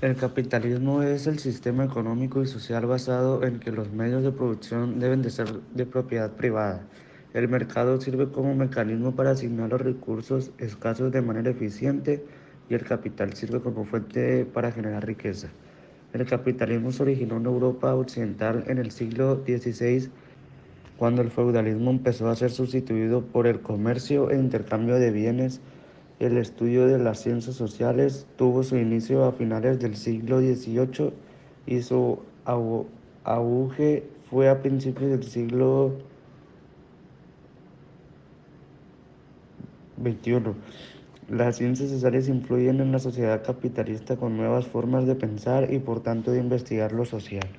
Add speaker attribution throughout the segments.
Speaker 1: El capitalismo es el sistema económico y social basado en que los medios de producción deben de ser de propiedad privada. El mercado sirve como mecanismo para asignar los recursos escasos de manera eficiente y el capital sirve como fuente para generar riqueza. El capitalismo se originó en Europa occidental en el siglo XVI, cuando el feudalismo empezó a ser sustituido por el comercio e intercambio de bienes. El estudio de las ciencias sociales tuvo su inicio a finales del siglo XVIII y su auge fue a principios del siglo XXI. Las ciencias sociales influyen en la sociedad capitalista con nuevas formas de pensar y por tanto de investigar lo social.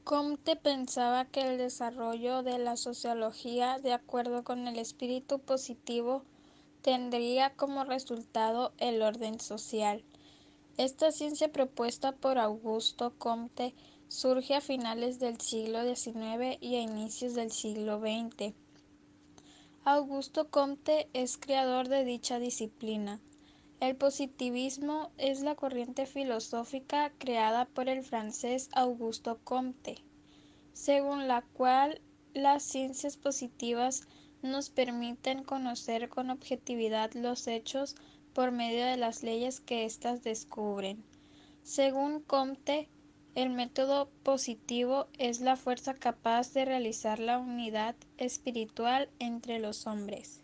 Speaker 2: Comte pensaba que el desarrollo de la sociología, de acuerdo con el espíritu positivo, tendría como resultado el orden social. Esta ciencia propuesta por Augusto Comte surge a finales del siglo XIX y a inicios del siglo XX. Augusto Comte es creador de dicha disciplina. El positivismo es la corriente filosófica creada por el francés Augusto Comte, según la cual las ciencias positivas nos permiten conocer con objetividad los hechos por medio de las leyes que éstas descubren. Según Comte, el método positivo es la fuerza capaz de realizar la unidad espiritual entre los hombres.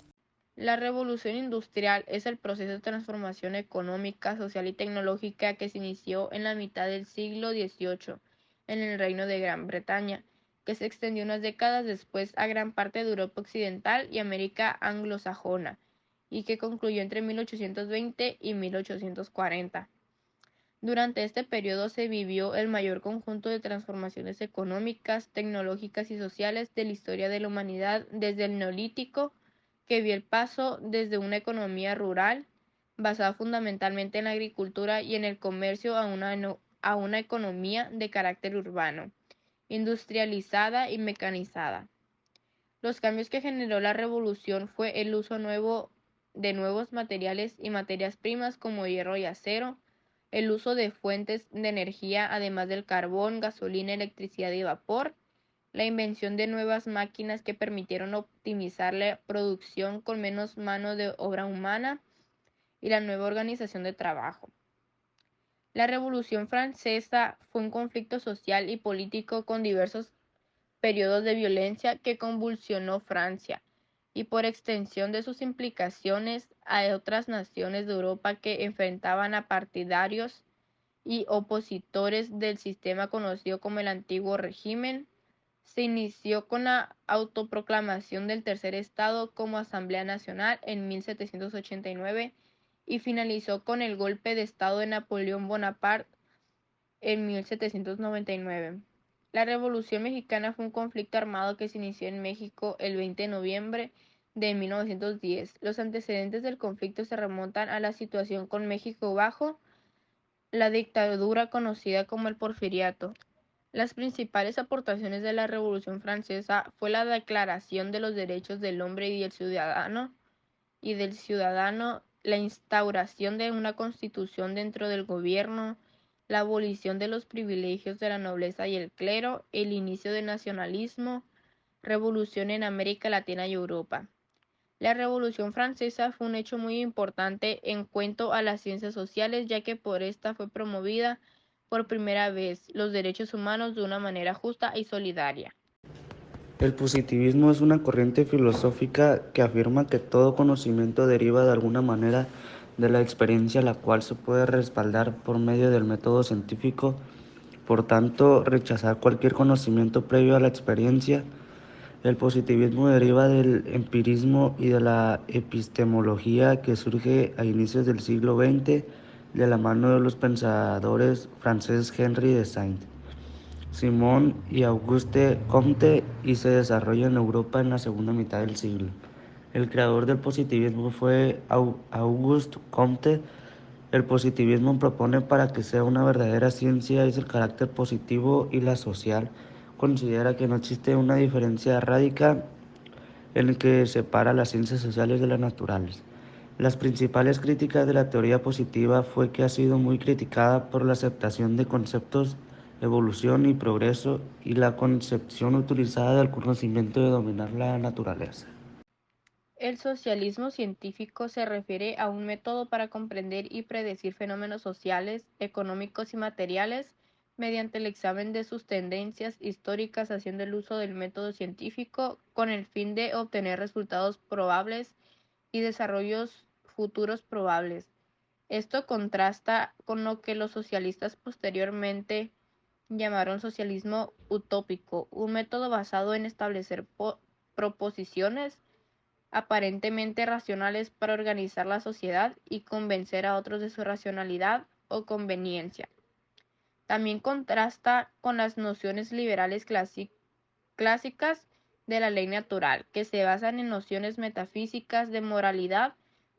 Speaker 3: La revolución industrial es el proceso de transformación económica, social y tecnológica que se inició en la mitad del siglo XVIII en el Reino de Gran Bretaña, que se extendió unas décadas después a gran parte de Europa occidental y América anglosajona, y que concluyó entre 1820 y 1840. Durante este periodo se vivió el mayor conjunto de transformaciones económicas, tecnológicas y sociales de la historia de la humanidad desde el Neolítico, que vio el paso desde una economía rural, basada fundamentalmente en la agricultura y en el comercio, a una economía de carácter urbano, industrializada y mecanizada. Los cambios que generó la revolución fue el uso de nuevos materiales y materias primas como hierro y acero, el uso de fuentes de energía además del carbón, gasolina, electricidad y vapor, la invención de nuevas máquinas que permitieron optimizar la producción con menos mano de obra humana y la nueva organización de trabajo. La Revolución Francesa fue un conflicto social y político con diversos periodos de violencia que convulsionó Francia y por extensión de sus implicaciones a otras naciones de Europa que enfrentaban a partidarios y opositores del sistema conocido como el Antiguo Régimen. Se inició con la autoproclamación del Tercer Estado como Asamblea Nacional en 1789 y finalizó con el golpe de Estado de Napoleón Bonaparte en 1799. La Revolución Mexicana fue un conflicto armado que se inició en México el 20 de noviembre de 1910. Los antecedentes del conflicto se remontan a la situación con México bajo la dictadura conocida como el Porfiriato. Las principales aportaciones de la Revolución Francesa fue la Declaración de los Derechos del Hombre y del Ciudadano, la instauración de una constitución dentro del gobierno, la abolición de los privilegios de la nobleza y el clero, el inicio del nacionalismo, revolución en América Latina y Europa. La Revolución Francesa fue un hecho muy importante en cuanto a las ciencias sociales, ya que por esta fue promovida por primera vez los derechos humanos de una manera justa y solidaria.
Speaker 1: El positivismo es una corriente filosófica que afirma que todo conocimiento deriva de alguna manera de la experiencia, la cual se puede respaldar por medio del método científico. Por tanto, rechazar cualquier conocimiento previo a la experiencia. El positivismo deriva del empirismo y de la epistemología que surge a inicios del siglo XX de la mano de los pensadores franceses Henri de Saint-Simon y Auguste Comte y se desarrolla en Europa en la segunda mitad del siglo. El creador del positivismo fue Auguste Comte. El positivismo propone para que sea una verdadera ciencia es el carácter positivo y la social. Considera que no existe una diferencia radical en el que separa las ciencias sociales de las naturales. Las principales críticas de la teoría positiva fue que ha sido muy criticada por la aceptación de conceptos, evolución y progreso y la concepción utilizada del conocimiento de dominar la naturaleza.
Speaker 3: El socialismo científico se refiere a un método para comprender y predecir fenómenos sociales, económicos y materiales mediante el examen de sus tendencias históricas, haciendo el uso del método científico con el fin de obtener resultados probables y desarrollos futuros probables. Esto contrasta con lo que los socialistas posteriormente llamaron socialismo utópico, un método basado en establecer proposiciones aparentemente racionales para organizar la sociedad y convencer a otros de su racionalidad o conveniencia. También contrasta con las nociones liberales clásicas de la ley natural, que se basan en nociones metafísicas de moralidad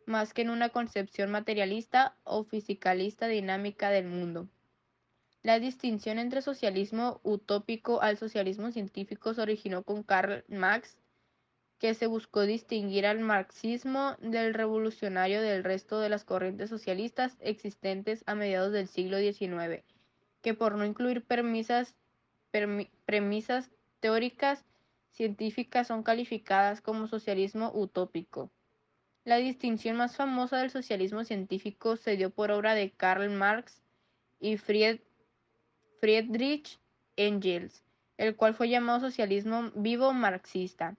Speaker 3: más que en una concepción materialista o fisicalista dinámica del mundo. La distinción entre socialismo utópico al socialismo científico se originó con Karl Marx, que se buscó distinguir al marxismo del revolucionario del resto de las corrientes socialistas existentes a mediados del siglo XIX, que por no incluir premisas teóricas científicas son calificadas como socialismo utópico. La distinción más famosa del socialismo científico se dio por obra de Karl Marx y Friedrich Engels, el cual fue llamado socialismo vivo marxista.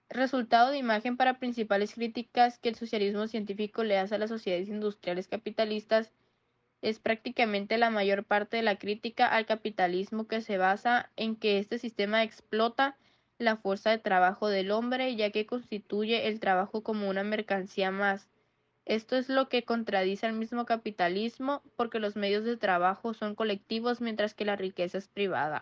Speaker 3: Resultado de imagen para principales críticas que el socialismo científico le hace a las sociedades industriales capitalistas es prácticamente la mayor parte de la crítica al capitalismo, que se basa en que este sistema explota la fuerza de trabajo del hombre, ya que constituye el trabajo como una mercancía más. Esto es lo que contradice al mismo capitalismo, porque los medios de trabajo son colectivos mientras que la riqueza es privada.